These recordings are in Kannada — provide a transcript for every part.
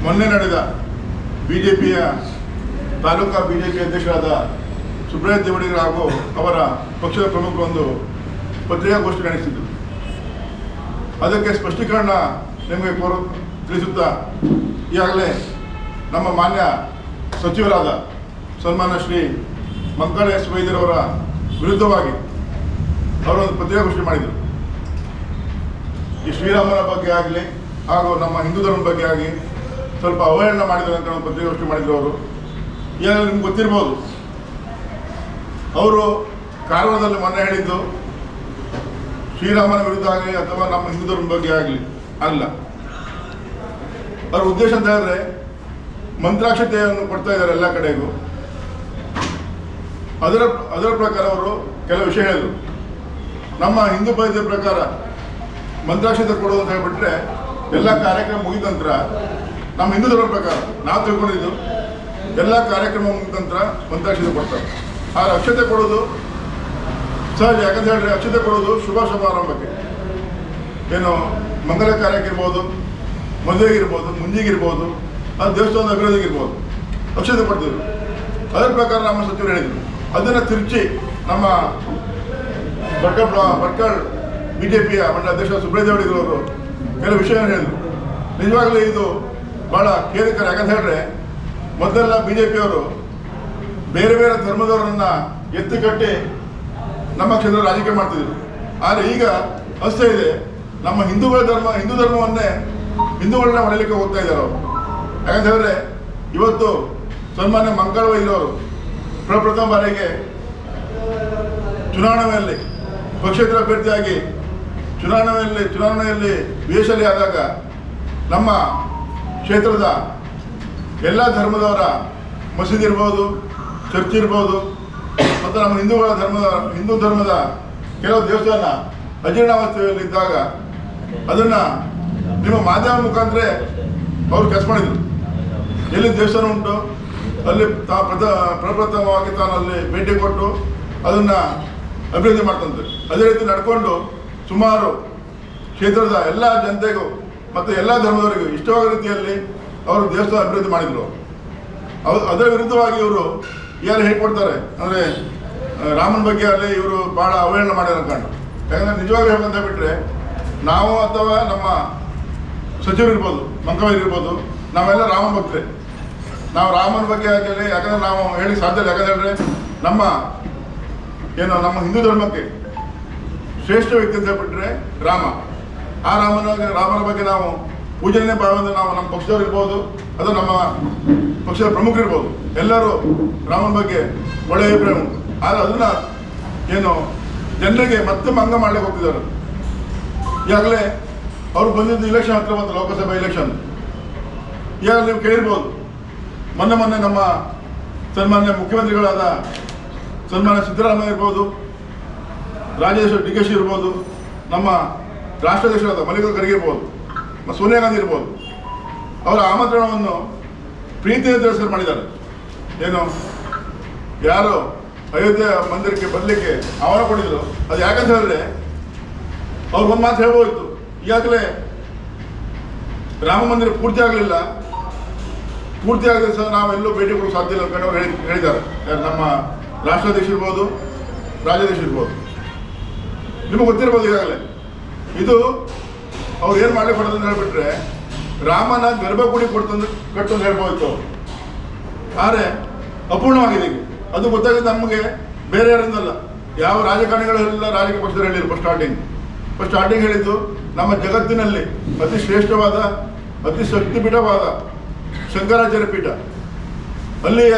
ಮೊನ್ನೆ ನಡೆದ ಬಿಜೆಪಿಯ ತಾಲೂಕಾ ಬಿಜೆಪಿ ಅಧ್ಯಕ್ಷರಾದ ಸುಬ್ರಹ್ಮಣ್ಯ ದೇವಡಿಗರು ಹಾಗೂ ಅವರ ಪಕ್ಷದ ಪ್ರಮುಖರೊಂದು ಪತ್ರಿಕಾಗೋಷ್ಠಿ ನಡೆಸಿದರು. ಅದಕ್ಕೆ ಸ್ಪಷ್ಟೀಕರಣ ನಿಮಗೆ ತಿಳಿಸುತ್ತಾ, ಈಗಾಗಲೇ ನಮ್ಮ ಮಾನ್ಯ ಸಚಿವರಾದ ಸನ್ಮಾನ್ಯ ಶ್ರೀ ಮಂಕಾಳ ಎಸ್ ವೈದ್ಯರವರ ವಿರುದ್ಧವಾಗಿ ಅವರೊಂದು ಪತ್ರಿಕಾಗೋಷ್ಠಿ ಮಾಡಿದರು. ಈ ಶ್ರೀರಾಮನ ಬಗ್ಗೆ ಆಗಲಿ ಹಾಗೂ ನಮ್ಮ ಹಿಂದೂ ಧರ್ಮದ ಬಗ್ಗೆ ಆಗಲಿ ಸ್ವಲ್ಪ ಅವಹೇಳನ ಮಾಡಿದ್ದಾರೆ ಅಂತ ಒಂದು ಪತ್ರಿಕಾಗೋಷ್ಠಿ ಮಾಡಿದರು. ಅವರು ಈಗಾಗಲೇ ನಿಮ್ಗೆ ಗೊತ್ತಿರ್ಬೋದು, ಅವರು ಕಾರವಾರದಲ್ಲಿ ಮೊನ್ನೆ ಹೇಳಿದ್ದು ಶ್ರೀರಾಮನ ವಿರುದ್ಧ ಆಗಲಿ ಅಥವಾ ನಮ್ಮ ಹಿಂದೂ ಧರ್ಮದ ಬಗ್ಗೆ ಆಗಲಿ ಅಲ್ಲ. ಅವರ ಉದ್ದೇಶ ಅಂತ ಹೇಳಿದ್ರೆ ಮಂತ್ರಾಕ್ಷತೆಯನ್ನು ಕೊಡ್ತಾ ಇದ್ದಾರೆ ಎಲ್ಲ ಕಡೆಗೂ. ಅದರ ಪ್ರಕಾರ ಅವರು ಕೆಲವು ವಿಷಯ ಹೇಳಿದರು. ನಮ್ಮ ಹಿಂದೂ ಪದ್ಧತಿಯ ಪ್ರಕಾರ ಮಂತ್ರಾಕ್ಷತೆ ಕೊಡೋದು ಅಂತ ಹೇಳಿಬಿಟ್ರೆ ಎಲ್ಲ ಕಾರ್ಯಕ್ರಮ ಮುಗಿದ ನಂತರ ನಮ್ಮ ಹಿಂದೂ ಧರ್ಮ ಪ್ರಕಾರ ನಾವು ತಿಳ್ಕೊಂಡಿದ್ದು ಎಲ್ಲ ಕಾರ್ಯಕ್ರಮ ಮುಗಿದ ನಂತರ ಮಂತ್ರಾಕ್ಷತೆ ಕೊಡ್ತಾರೆ. ಆ ಅಕ್ಷತೆ ಕೊಡೋದು ಸಹಜ. ಯಾಕಂತ ಹೇಳಿದ್ರೆ ಅಕ್ಷತೆ ಕೊಡೋದು ಶುಭ ಸಮಾರಂಭಕ್ಕೆ, ಏನು ಮಂಗಲ ಕಾರ್ಯಕ್ಕಿರ್ಬೋದು, ಮದುವೆಗಿರ್ಬೋದು, ಮುಂಜಿಗಿರ್ಬೋದು, ಅದು ದೇವಸ್ಥಾನದ ಅಭಿವೃದ್ಧಿಗಿರ್ಬೋದು ಅಕ್ಷತೆ ಕೊಡ್ತಿದ್ರು. ಅದರ ಪ್ರಕಾರ ನಮ್ಮ ಸಚಿವರು ಹೇಳಿದರು. ಅದನ್ನು ತಿರುಚಿ ನಮ್ಮ ಭಟ್ಕಳ ಬಿಜೆಪಿಯ ಮಂಡಲ ಅಧ್ಯಕ್ಷ ಸುಬ್ರಹ್ಮಣ್ಯ ದೇವಡಿಗರು ಅವರು ಕೆಲವು ವಿಷಯವನ್ನು ಹೇಳಿದರು. ನಿಜವಾಗಲೂ ಇದು ಭಾಳ ಖೇದಕರ. ಯಾಕಂತ ಹೇಳಿದ್ರೆ ಮೊದಲೆಲ್ಲ ಬಿಜೆಪಿಯವರು ಬೇರೆ ಬೇರೆ ಧರ್ಮದವರನ್ನು ಎತ್ತಿ ಕಟ್ಟಿ ನಮ್ಮ ಕ್ಷೇತ್ರ ರಾಜಕೀಯ ಮಾಡ್ತಿದ್ರು. ಆದರೆ ಈಗ ಅಷ್ಟೇ ಇದೆ, ನಮ್ಮ ಹಿಂದೂ ಧರ್ಮವನ್ನೇ ಹಿಂದೂಗಳನ್ನ ಹೊಡೆಯಲಿಕ್ಕೆ ಹೋಗ್ತಾ ಇದ್ದಾರೆ ಅವರು. ಯಾಕಂತ ಹೇಳಿದ್ರೆ ಇವತ್ತು ಸನ್ಮಾನ್ಯ ಮಂಕಾಳ ವೈದ್ಯರವರು ಪ್ರಪ್ರಥಮ ಬಾರಿಗೆ ಚುನಾವಣೆಯಲ್ಲಿ ಪಕ್ಷೇತರ ಅಭ್ಯರ್ಥಿಯಾಗಿ ಚುನಾವಣೆಯಲ್ಲಿ ವಿಜಯಶಾಲಿ ಆದಾಗ ನಮ್ಮ ಕ್ಷೇತ್ರದ ಎಲ್ಲ ಧರ್ಮದವರ ಮಸೀದಿ ಇರ್ಬೋದು, ಚರ್ಚ್ ಇರ್ಬೋದು, ಮತ್ತು ನಮ್ಮ ಹಿಂದೂ ಧರ್ಮದ ಕೆಲವು ದೇವಸ್ಥಾನ ಅಜೀರ್ಣಾವಸ್ಥೆಯಲ್ಲಿದ್ದಾಗ ಅದನ್ನು ನಿಮ್ಮ ಮಾಧ್ಯಮ ಮುಖಾಂತರ ಅವರು ಕೆಲಸ ಮಾಡಿದರು. ಎಲ್ಲಿ ದೇವಸ್ಥಾನ ಉಂಟು ಅಲ್ಲಿ ಪ್ರಪ್ರಥಮವಾಗಿ ತಾನು ಅಲ್ಲಿ ಭೇಟಿ ಕೊಟ್ಟು ಅದನ್ನು ಅಭಿವೃದ್ಧಿ ಮಾಡ್ತಂತೆ. ಅದೇ ರೀತಿ ನಡ್ಕೊಂಡು ಸುಮಾರು ಕ್ಷೇತ್ರದ ಎಲ್ಲ ಜನತೆಗೂ ಮತ್ತು ಎಲ್ಲ ಧರ್ಮದವರಿಗೂ ಇಷ್ಟವಾದ ರೀತಿಯಲ್ಲಿ ಅವರು ದೇವಸ್ಥಾನ ಅಭಿವೃದ್ಧಿ ಮಾಡಿದರು. ಅದರ ವಿರುದ್ಧವಾಗಿ ಇವರು ಯಾರು ಹೇಳ್ಕೊಡ್ತಾರೆ ಅಂದರೆ ರಾಮನ ಬಗ್ಗೆ ಅಲ್ಲಿ ಇವರು ಭಾಳ ಅವಹೇಳನ ಮಾಡ್ಯಾರ ಅನ್ಕೊಂಡು. ಯಾಕಂದರೆ ನಿಜವಾಗಿ ಹೇಳಂತ ಬಿಟ್ಟರೆ ನಾವು ಅಥವಾ ನಮ್ಮ ಸಚಿವರು ಇರ್ಬೋದು, ಮಂಕವೈರ್ ಇರ್ಬೋದು, ನಾವೆಲ್ಲ ರಾಮ ಭಕ್ತರೆ. ನಾವು ರಾಮನ ಬಗ್ಗೆ ಆಗಲಿ ಯಾಕಂದರೆ ನಾವು ಹೇಳಿ ಸಾಧ್ಯ ಇಲ್ಲ. ಯಾಕಂತ ಹೇಳಿದ್ರೆ ನಮ್ಮ ಹಿಂದೂ ಧರ್ಮಕ್ಕೆ ಶ್ರೇಷ್ಠ ವ್ಯಕ್ತಿ ಅಂತ ಹೇಳ್ಬಿಟ್ರೆ ರಾಮ. ಆ ರಾಮನ ಬಗ್ಗೆ ನಾವು ಪೂಜನೆ ಭಾವನೆ ನಾವು ನಮ್ಮ ಪಕ್ಷದವ್ರು ಇರ್ಬೋದು ಅಥವಾ ನಮ್ಮ ಪಕ್ಷದ ಪ್ರಮುಖರಿರ್ಬೋದು, ಎಲ್ಲರೂ ರಾಮನ ಬಗ್ಗೆ ಒಳ್ಳೆಯ ಅಭಿಪ್ರಾಯ ಉಂಟು. ಆದರೆ ಅದನ್ನು ಜನರಿಗೆ ಮತ್ತೆ ಮಂಗ ಮಾಡ್ಲಿಕ್ಕೆ ಹೋಗ್ತಿದ್ದಾರೆ. ಈಗಾಗಲೇ ಅವರು ಬಂದಿದ್ದು ಇಲೆಕ್ಷನ್ ಹತ್ರ ಬಂತು, ಲೋಕಸಭಾ ಇಲೆಕ್ಷನ್. ಈಗಾಗಲೇ ನೀವು ಕೇಳಿರ್ಬೋದು, ಮೊನ್ನೆ ನಮ್ಮ ಸನ್ಮಾನ್ಯ ಮುಖ್ಯಮಂತ್ರಿಗಳಾದ ಸನ್ಮಾನ್ಯ ಸಿದ್ದರಾಮಯ್ಯ ಇರ್ಬೋದು, ರಾಜ್ಯಾಧ್ಯಕ್ಷ ಡಿ ಕೆ ಶಿ ಇರ್ಬೋದು, ನಮ್ಮ ರಾಷ್ಟ್ರಾಧ್ಯಕ್ಷರಾದ ಮಲ್ಲಿಕಾರ್ಜುನ ಖರ್ಗೆ ಇರ್ಬೋದು, ಸೋನಿಯಾ ಗಾಂಧಿ ಇರ್ಬೋದು, ಅವರ ಆಮಂತ್ರಣವನ್ನು ಪ್ರೀತಿಯ ತಿರಸ್ಕಾರ ಮಾಡಿದ್ದಾರೆ. ಯಾರು ಅಯೋಧ್ಯೆ ಮಂದಿರಕ್ಕೆ ಬರಲಿಕ್ಕೆ ಆಹ್ವಾನ ಕೊಟ್ಟಿದ್ರು. ಅದು ಯಾಕಂತ ಹೇಳಿದ್ರೆ ಅವ್ರು ಒಂದು ಮಾತು ಹೇಳ್ಬೋದಿತ್ತು, ಈಗಾಗಲೇ ರಾಮ ಮಂದಿರ ಪೂರ್ತಿ ಆಗಲಿಲ್ಲ, ಪೂರ್ತಿ ಆಗಲಿ ಸಹ ನಾವೆಲ್ಲೂ ಭೇಟಿ ಕೊಡೋಕೆ ಸಾಧ್ಯ ಇಲ್ಲ ಅಂತ ಅವ್ರು ಹೇಳಿದ್ದಾರೆ. ನಮ್ಮ ರಾಷ್ಟ್ರಾಧ್ಯಕ್ಷ ಇರ್ಬೋದು, ರಾಜ್ಯಾಧ್ಯಕ್ಷ ಇರ್ಬೋದು. ನಿಮಗೆ ಗೊತ್ತಿರ್ಬೋದು ಈಗಾಗಲೇ ಇದು ಅವ್ರು ಏನು ಮಾಡಲಿಕ್ಕೆ ಕೊಡೋದು ಅಂತ ಹೇಳಿಬಿಟ್ರೆ ರಾಮನ ಗರ್ಭಗುಡಿ ಕಟ್ಟು ಅಂತ ಹೇಳ್ಬೋದಿತ್ತು ಅವರು. ಆದರೆ ಅಪೂರ್ಣವಾಗಿದೆ ಈಗ. ಅದು ಗೊತ್ತಾಗಿದ್ದು ನಮಗೆ ಬೇರೆ ಯಾರಿಂದಲ್ಲ, ಯಾವ ರಾಜಕಾರಣಿಗಳೆಲ್ಲ ರಾಜಕೀಯ ಪಕ್ಷದಲ್ಲಿ ಹೇಳಿದ್ರು. ಫಸ್ಟ್ ಸ್ಟಾರ್ಟಿಂಗ್ ಹೇಳಿದ್ದು ನಮ್ಮ ಜಗತ್ತಿನಲ್ಲಿ ಅತಿ ಶ್ರೇಷ್ಠವಾದ ಅತಿ ಶಕ್ತಿಪೀಠವಾದ ಶಂಕರಾಚಾರ್ಯ ಪೀಠ, ಅಲ್ಲಿಯ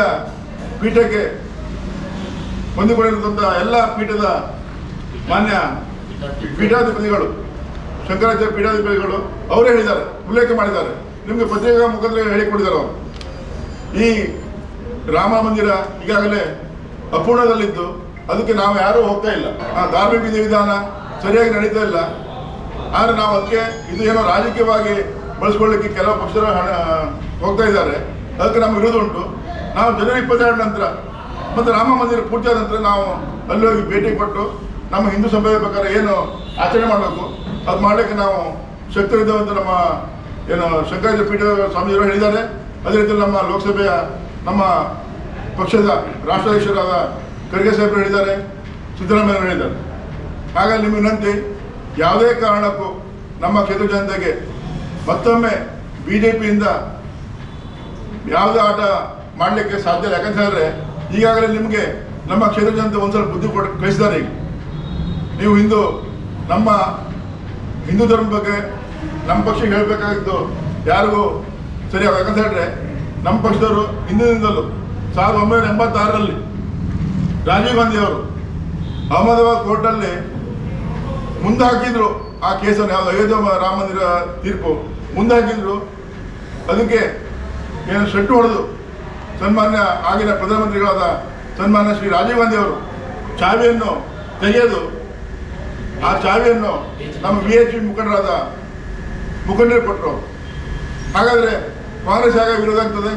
ಪೀಠಕ್ಕೆ ಹೊಂದಿಕೊಂಡಿರುವಂಥ ಎಲ್ಲ ಪೀಠದ ಮಾನ್ಯ ಪೀಠಾಧಿಪತಿಗಳು, ಶಂಕರಾಚಾರ್ಯ ಪೀಠಾಧಿಪತಿಗಳು ಅವರೇ ಹೇಳಿದ್ದಾರೆ, ಉಲ್ಲೇಖ ಮಾಡಿದ್ದಾರೆ. ನಿಮಗೆ ಪತ್ರಿಕಾ ಮುಖಾಂತರ ಹೇಳಿಕೊಟ್ಟಿದ್ದಾರೆ ಅವರು. ಈ ರಾಮ ಮಂದಿರ ಈಗಾಗಲೇ ಅಪೂರ್ಣದಲ್ಲಿದ್ದು ಅದಕ್ಕೆ ನಾವು ಯಾರೂ ಹೋಗ್ತಾ ಇಲ್ಲ. ಆ ಧಾರ್ಮಿಕ ವಿಧಿವಿಧಾನ ಸರಿಯಾಗಿ ನಡೀತಾ ಇಲ್ಲ. ಆದರೆ ನಾವು ಅದಕ್ಕೆ ಇದು ಏನೋ ರಾಜಕೀಯವಾಗಿ ಬಳಸ್ಕೊಳ್ಳಿಕ್ಕೆ ಕೆಲವು ಪಕ್ಷರು ಹೋಗ್ತಾ ಇದ್ದಾರೆ. ಅದಕ್ಕೆ ನಮ್ಮ ವಿರೋಧ ಉಂಟು. ನಾವು ಜನವರಿ 22 ನಂತರ ಮತ್ತು ರಾಮ ಮಂದಿರ ಪೂರ್ತಿಯಾದ ನಂತರ ನಾವು ಅಲ್ಲಿ ಹೋಗಿ ಭೇಟಿ ಕೊಟ್ಟು ನಮ್ಮ ಹಿಂದೂ ಸಂಪ್ರದಾಯ ಪ್ರಕಾರ ಏನು ಆಚರಣೆ ಮಾಡಬೇಕು ಅದು ಮಾಡಲಿಕ್ಕೆ ನಾವು ಶಕ್ತರಿದ್ದೇವೆ ಅಂತ ನಮ್ಮ ಏನು ಶಂಕರಾಚಾರ್ಯ ಪೀಠ ಸ್ವಾಮೀಜಿಯವರು ಹೇಳಿದ್ದಾರೆ. ಅದೇ ರೀತಿ ನಮ್ಮ ಲೋಕಸಭೆಯ ನಮ್ಮ ಪಕ್ಷದ ರಾಷ್ಟ್ರಾಧ್ಯಕ್ಷರಾದ ಖರ್ಗೆ ಸಾಹೇಬರು ಹೇಳಿದ್ದಾರೆ, ಸಿದ್ದರಾಮಯ್ಯ ಹೇಳಿದ್ದಾರೆ. ಹಾಗಾಗಿ ನಿಮ್ಮ ವಿನಂತಿ, ಯಾವುದೇ ಕಾರಣಕ್ಕೂ ನಮ್ಮ ಕ್ಷೇತ್ರ ಜನತೆಗೆ ಮತ್ತೊಮ್ಮೆ BJPಯಿಂದ ಯಾವುದೇ ಆಟ ಮಾಡಲಿಕ್ಕೆ ಸಾಧ್ಯ ಇಲ್ಲ. ಯಾಕಂತ ಹೇಳಿದ್ರೆ ಈಗಾಗಲೇ ನಿಮಗೆ ನಮ್ಮ ಕ್ಷೇತ್ರ ಜನತೆ ಒಂದ್ಸಲ ಬುದ್ಧಿ ಕೊಟ್ಟು ಕಳಿಸಿದ್ದಾರೆ. ಈಗ ನೀವು ನಮ್ಮ ಹಿಂದೂ ಧರ್ಮ ಬಗ್ಗೆ ನಮ್ಮ ಪಕ್ಷಕ್ಕೆ ಹೇಳಬೇಕಾಗಿದ್ದು ಯಾರಿಗೂ ಸರಿಯಾಗ. ಯಾಕಂತ ಹೇಳಿದ್ರೆ ನಮ್ಮ ಪಕ್ಷದವರು ಹಿಂದಿನಿಂದಲೂ 1986ರಲ್ಲಿ ರಾಜೀವ್ ಗಾಂಧಿ ಅವರು ಅಹಮದಾಬಾದ್ ಕೋರ್ಟಲ್ಲಿ ಮುಂದೆ ಹಾಕಿದ್ರು ಆ ಕೇಸನ್ನು. ಯಾವುದು ಅಯೋಧ್ಯೆ ರಾಮ ಮಂದಿರ ತೀರ್ಪು ಮುಂದೆ ಹಾಕಿದ್ರು. ಅದಕ್ಕೆ ಏನು ಶೆಟ್ಟು ಹೊಡೆದು ಸನ್ಮಾನ್ಯ ಆಗಿನ ಪ್ರಧಾನಮಂತ್ರಿಗಳಾದ ಸನ್ಮಾನ್ಯ ಶ್ರೀ ರಾಜೀವ್ ಗಾಂಧಿ ಅವರು ಚಾವಿಯನ್ನು ತೆಗೆಯೋದು, ಆ ಚಾವಿಯನ್ನು ನಮ್ಮ VHP ಮುಖಂಡರು ಕೊಟ್ಟರು. ಹಾಗಾದರೆ ಕಾಂಗ್ರೆಸ್ ಆಗ ವಿರೋಧ ಆಗ್ತದೆ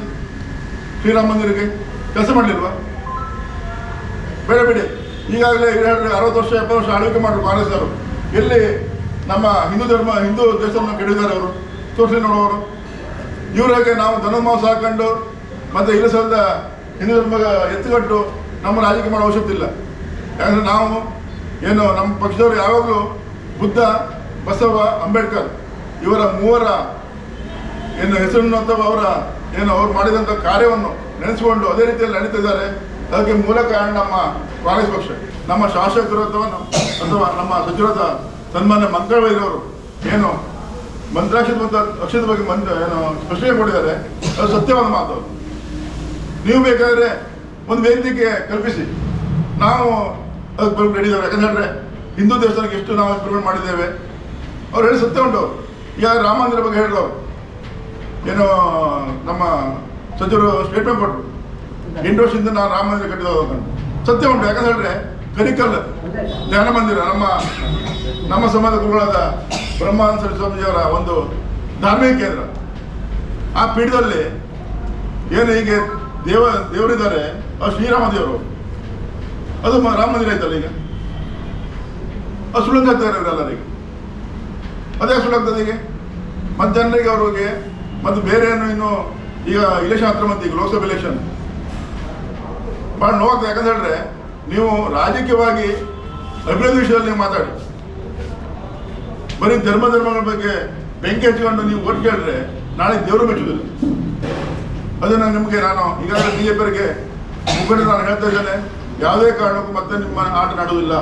ಶ್ರೀರಾಮ ಮಂದಿರಕ್ಕೆ? ಕೆಲಸ ಮಾಡಲಿಲ್ವಾ? ಬೇಡ ಬಿಡಿ. ಈಗಾಗಲೇ 60 ವರ್ಷ 70 ವರ್ಷ ಆಳ್ವಿಕೆ ಮಾಡಿದ್ರು ಕಾಂಗ್ರೆಸ್ ಅವರು. ಎಲ್ಲಿ ನಮ್ಮ ಹಿಂದೂ ದೇಶವನ್ನು ಕೆಡಿದ್ದಾರೆ ಅವರು? ತೋರಿಸಿ ನೋಡುವವರು. ಇವರಾಗೆ ನಾವು ಧನುರ್ಮಾಸ ಹಾಕೊಂಡು ಮತ್ತು ಇಲ್ಲಸಲ್ಲದ ಹಿಂದೂ ಧರ್ಮ ಎತ್ತುಗಟ್ಟು ನಮ್ಮ ರಾಜಕೀಯ ಮಾಡೋ ಅವಶ್ಯಕತೆ ಇಲ್ಲ. ಯಾಕಂದರೆ ನಾವು ಏನು ನಮ್ಮ ಪಕ್ಷದವರು ಯಾವಾಗಲೂ ಬುದ್ಧ, ಬಸವ, ಅಂಬೇಡ್ಕರ್ ಇವರ ಮೂವರ ಏನು ಹೆಸರನ್ನು ಅಥವಾ ಅವ್ರು ಮಾಡಿದಂಥ ಕಾರ್ಯವನ್ನು ನೆನೆಸಿಕೊಂಡು ಅದೇ ರೀತಿಯಲ್ಲಿ ನಡೀತಿದ್ದಾರೆ. ಅದಕ್ಕೆ ಮೂಲ ಕಾರಣ ನಮ್ಮ ಕಾಂಗ್ರೆಸ್ ಪಕ್ಷ. ನಮ್ಮ ಶಾಸಕರು ಅಥವಾ ನಮ್ಮ ಸಚಿವರಾದ ಸನ್ಮಾನ್ಯ ಮಂಗಳವೈರವರು ಏನು ಮಂತ್ರಾಕ್ಷದ ಬಗ್ಗೆ ಏನು ಸ್ಪಷ್ಟನೆ ಕೊಟ್ಟಿದ್ದಾರೆ, ಅದು ಸತ್ಯವಾದ ಮಾತು. ನೀವು ಬೇಕಾದರೆ ಒಂದು ವೇದಿಕೆ ಕಲ್ಪಿಸಿ, ನಾವು ಅದಕ್ಕೆ ರೆಡಿ ಇದ್ದೇವೆ. ಯಾಕಂದ್ರೆ ಹಿಂದೂ ದೇವಸ್ಥಾನಕ್ಕೆ ಎಷ್ಟು ನಾವು ಇಂಪ್ರೂವ್ಮೆಂಟ್ ಮಾಡಿದ್ದೇವೆ ಅವ್ರು ಹೇಳಿ ಸತ್ಯ ಉಂಟು. ಈಗ ರಾಮ ಮಂದಿರ ಬಗ್ಗೆ ಹೇಳಿದವರು ಏನೋ ನಮ್ಮ ಸಚಿವರು ಸ್ಟೇಟ್ಮೆಂಟ್ ಕೊಟ್ಟರು, 8 ವರ್ಷದಿಂದ ನಾವು ರಾಮ ಮಂದಿರ ಕಟ್ಟಿದವರು ಸತ್ಯ ಉಂಟು. ಯಾಕಂತ ಹೇಳಿದ್ರೆ ಕರಿಕಲ್ ಧ್ಯಾನ ಮಂದಿರ ನಮ್ಮ ಸಮಾಜ ಗುರುಗಳಾದ ಬ್ರಹ್ಮಾನಂದ ಸರಸ್ವತಿ ಸ್ವಾಮೀಜಿಯವರ ಒಂದು ಧಾರ್ಮಿಕ ಕೇಂದ್ರ. ಆ ಪೀಠದಲ್ಲಿ ಏನು ಹೀಗೆ ದೇವರಿದ್ದಾರೆ, ಅದು ಶ್ರೀರಾಮ ದೇವರು, ಅದು ರಾಮ ಮಂದಿರ ಆಯ್ತಲ್ಲ. ಈಗ ಅದು ಸುಳ್ಳಾಗ್ತಾರೆ ಇವರೆಲ್ಲರಿಗೆ. ಅದೇ ಸುಳ್ಳಾಗ್ತದೆ ಈಗ. ಮತ್ತು ಜನರಿಗೆ ಅವ್ರಿಗೆ ಮತ್ತು ಬೇರೆ ಏನು ಇನ್ನು ಈಗ ಇಲೆಕ್ಷನ್ ಹತ್ರ ಬಂತು, ಈಗ ಲೋಕಸಭೆ ಇಲೆಕ್ಷನ್ ಭಾಳ ನೋವಾಗ್ತದೆ. ಯಾಕಂತ ಹೇಳಿದ್ರೆ ನೀವು ರಾಜಕೀಯವಾಗಿ ಅಭಿವೃದ್ಧಿ ವಿಷಯದಲ್ಲಿ ನೀವು ಮಾತಾಡಿ, ಬರೀ ಧರ್ಮಗಳ ಬಗ್ಗೆ ಬೆಂಕಿ ಹಚ್ಚಿಕೊಂಡು ನೀವು ಓಟ್ ಕೇಳಿದ್ರೆ ನಾಳೆ ದೇವರು ಮೆಚ್ಚುವುದಿಲ್ಲ. ಅದನ್ನು ನಾನು ಈಗಾಗಲೇ BJP ಅವರಿಗೆ ಮುಖಂಡರು ನಾನು ಹೇಳ್ತಾ ಇದ್ದೇನೆ, ಯಾವುದೇ ಕಾರಣಕ್ಕೂ ಮತ್ತೆ ನಿಮ್ಮ ಆಟ ನಡೆಯುವುದಿಲ್ಲ.